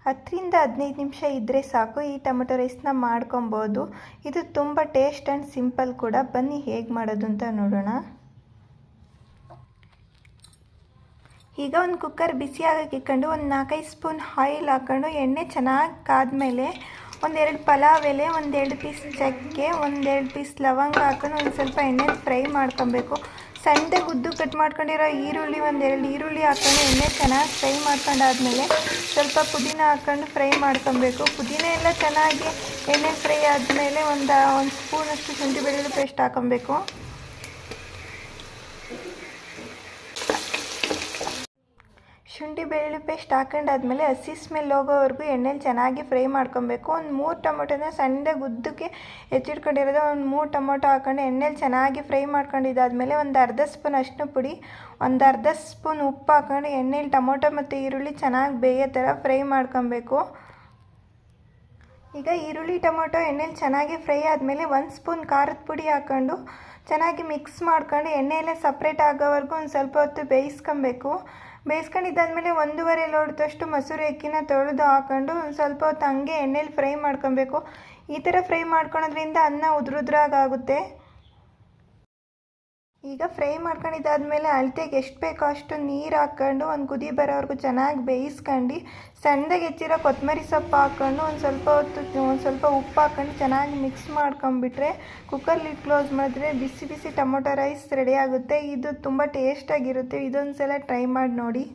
10ರಿಂದ 15 ನಿಮಿಷ ಇದ್ದರೆ ಸಾಕು. ಈ ಟೊಮೆಟೊ ರೈಸ್ನ ಮಾಡ್ಕೊಬೋದು. ಇದು ತುಂಬ ಟೇಸ್ಟ್ ಆ್ಯಂಡ್ ಸಿಂಪಲ್ ಕೂಡ. ಬನ್ನಿ ಹೇಗೆ ಮಾಡೋದು ಅಂತ ನೋಡೋಣ. ಈಗ ಒಂದು ಕುಕ್ಕರ್ ಬಿಸಿ ಆಗಕ್ಕೆ ಇಟ್ಕೊಂಡು ಒಂದು 4-5 ಸ್ಪೂನ್ ಆಯಿಲ್ ಹಾಕ್ಕೊಂಡು ಎಣ್ಣೆ ಚೆನ್ನಾಗಿ ಕಾದ್ಮೇಲೆ ಒಂದೆರಡು ಪಲಾವ್ ಎಲೆ, ಒಂದೆರಡು ಪೀಸ್ ಚಕ್ಕೆ, ಒಂದೆರಡು ಪೀಸ್ ಲವಂಗ ಹಾಕೊಂಡು ಒಂದು ಸ್ವಲ್ಪ ಎಣ್ಣೆ ಫ್ರೈ ಮಾಡ್ಕೊಬೇಕು. ಸಣ್ಣದಾಗಿ ಉದ್ದು ಕಟ್ ಮಾಡ್ಕೊಂಡಿರೋ ಈರುಳ್ಳಿ, ಒಂದೆರಡು ಈರುಳ್ಳಿ ಹಾಕ್ಕೊಂಡು ಎಣ್ಣೆ ಚೆನ್ನಾಗಿ ಫ್ರೈ ಮಾಡ್ಕೊಂಡಾದ್ಮೇಲೆ ಸ್ವಲ್ಪ ಪುದೀನ ಹಾಕ್ಕೊಂಡು ಫ್ರೈ ಮಾಡ್ಕೊಬೇಕು. ಪುದೀನ ಎಲ್ಲ ಚೆನ್ನಾಗಿ ಎಣ್ಣೆ ಫ್ರೈ ಆದಮೇಲೆ ಒಂದು ಸ್ಪೂನಷ್ಟು ಶುಂಠಿ ಬೆಳ್ಳುಳ್ಳಿ ಪೇಸ್ಟ್ ಹಾಕೊಬೇಕು. ಶುಂಠಿ ಬೆಳ್ಳುಳ್ಳಿ ಪೇಸ್ಟ್ ಹಾಕೊಂಡಾದ್ಮೇಲೆ ಹಸಿ ಸ್ಮೆಲ್ ಹೋಗೋವರೆಗೂ ಎಣ್ಣೆಲಿ ಚೆನ್ನಾಗಿ ಫ್ರೈ ಮಾಡ್ಕೊಬೇಕು. ಒಂದು 3 ಟೊಮೊಟೊನ ಸಣ್ಣದಾಗಿ ಉದ್ದಕ್ಕೆ ಹೆಚ್ಚಿಟ್ಕೊಂಡಿರೋದು ಒಂದು 3 ಟೊಮೊಟೊ ಹಾಕೊಂಡು ಎಣ್ಣೆಲಿ ಚೆನ್ನಾಗಿ ಫ್ರೈ ಮಾಡ್ಕೊಂಡಿದ್ದಾದಮೇಲೆ ಒಂದು ಅರ್ಧ ಸ್ಪೂನ್ ಅರಿಶಿನ ಪುಡಿ, ಒಂದು ಅರ್ಧ ಸ್ಪೂನ್ ಉಪ್ಪು ಹಾಕೊಂಡು ಎಣ್ಣೆಲಿ ಟೊಮೊಟೊ ಮತ್ತು ಈರುಳ್ಳಿ ಚೆನ್ನಾಗಿ ಬೇಯೋ ಥರ ಫ್ರೈ ಮಾಡ್ಕೊಬೇಕು. ಈಗ ಈರುಳ್ಳಿ ಟೊಮೊಟೊ ಎಣ್ಣೆಲಿ ಚೆನ್ನಾಗಿ ಫ್ರೈ ಆದಮೇಲೆ 1 ಸ್ಪೂನ್ ಖಾರದ ಪುಡಿ ಹಾಕ್ಕೊಂಡು ಚೆನ್ನಾಗಿ ಮಿಕ್ಸ್ ಮಾಡ್ಕೊಂಡು ಎಣ್ಣೆಯಲ್ಲೇ ಸಪ್ರೇಟ್ ಆಗೋವರೆಗೂ ಒಂದು ಸ್ವಲ್ಪ ಹೊತ್ತು ಬೇಯಿಸ್ಕೊಬೇಕು. ಬೇಯಿಸ್ಕೊಂಡಿದ್ದಾದಮೇಲೆ 1.5 ಲೋಟದಷ್ಟು ಮೊಸರು ಅಕ್ಕಿನ ತೊಳೆದು ಹಾಕ್ಕೊಂಡು ಒಂದು ಸ್ವಲ್ಪ ಹೊತ್ತು ಹಂಗೆ ಎಣ್ಣೆಲಿ ಫ್ರೈ ಮಾಡ್ಕೊಬೇಕು. ಈ ಥರ ಫ್ರೈ ಮಾಡ್ಕೊಳೋದ್ರಿಂದ ಅನ್ನ ಉದುರುದ್ರಾಗುತ್ತೆ. ಈಗ ಫ್ರೈ ಮಾಡ್ಕೊಂಡಿದ್ದಾದಮೇಲೆ ಅಳತೆಗೆ ಎಷ್ಟು ಬೇಕೋ ಅಷ್ಟು ನೀರು ಹಾಕ್ಕೊಂಡು ಒಂದು ಕುದಿ ಬರೋವರೆಗೂ ಚೆನ್ನಾಗಿ ಬೇಯಿಸ್ಕೊಂಡು ಸಣ್ಣದಾಗಿ ಹೆಚ್ಚಿರೋ ಕೊತ್ತಂಬರಿ ಸೊಪ್ಪು ಹಾಕ್ಕೊಂಡು ಒಂದು ಸ್ವಲ್ಪ ಉಪ್ಪು ಹಾಕ್ಕೊಂಡು ಚೆನ್ನಾಗಿ ಮಿಕ್ಸ್ ಮಾಡ್ಕೊಂಬಿಟ್ರೆ ಕುಕ್ಕರ್ ಲಿಡ್ ಕ್ಲೋಸ್ ಮಾಡಿದ್ರೆ ಬಿಸಿ ಬಿಸಿ ಟೊಮೊಟೊ ರೈಸ್ ರೆಡಿ ಆಗುತ್ತೆ. ಇದು ತುಂಬ ಟೇಸ್ಟಾಗಿರುತ್ತೆ. ಇದೊಂದು ಸಲ ಟ್ರೈ ಮಾಡಿ ನೋಡಿ.